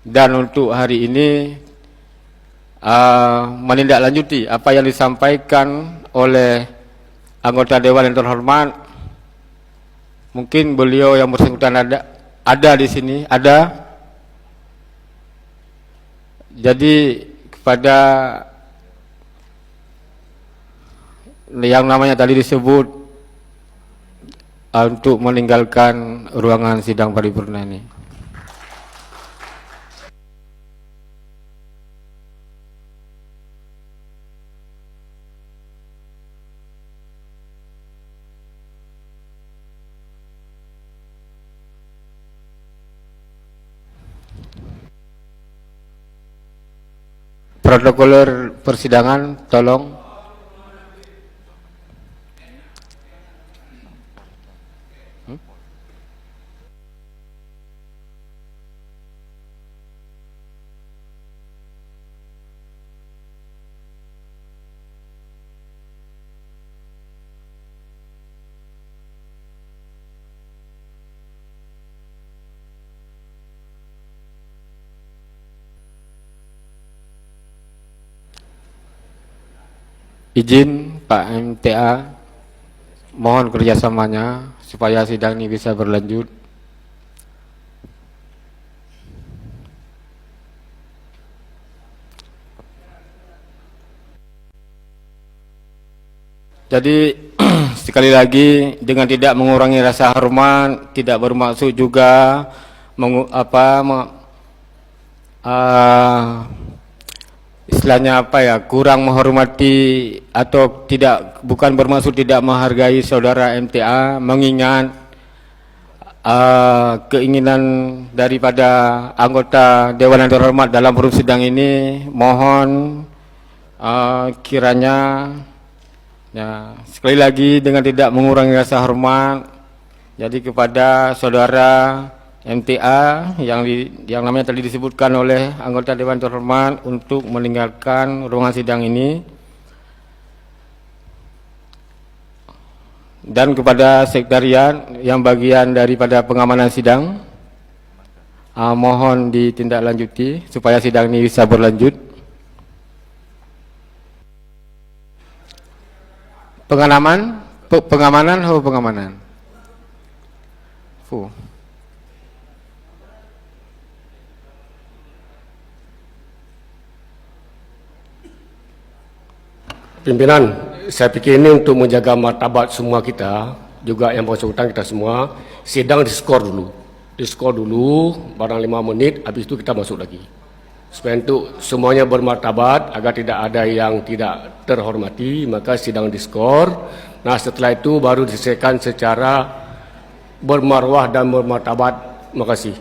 Dan untuk hari ini menindaklanjuti apa yang disampaikan oleh anggota Dewan yang terhormat. Mungkin beliau yang bersangkutan ada di sini, ada. Jadi kepada yang namanya tadi disebut untuk meninggalkan ruangan sidang paripurna ini. Protokoler persidangan, tolong. Izin Pak MTA, mohon kerjasamanya supaya sidang ini bisa berlanjut. Jadi sekali lagi dengan tidak mengurangi rasa hormat, tidak bermaksud juga istilahnya kurang menghormati atau bukan bermaksud tidak menghargai saudara MTA, mengingat keinginan daripada anggota Dewan yang terhormat dalam forum sidang ini. Mohon kiranya sekali lagi dengan tidak mengurangi rasa hormat, jadi kepada saudara MTA yang namanya tadi disebutkan oleh anggota Dewan terhormat untuk meninggalkan ruangan sidang ini, dan kepada sekretariat yang bagian daripada pengamanan sidang, mohon ditindaklanjuti supaya sidang ini bisa berlanjut. Pengamanan. Pimpinan, saya pikir ini untuk menjaga martabat semua kita, juga yang bersangkutan kita semua, sidang diskor dulu. Diskor dulu, barang 5 menit, habis itu kita masuk lagi. Supaya untuk semuanya bermartabat, agar tidak ada yang tidak terhormati, maka sidang diskor. Nah, setelah itu baru diselesaikan secara bermarwah dan bermartabat. Terima kasih.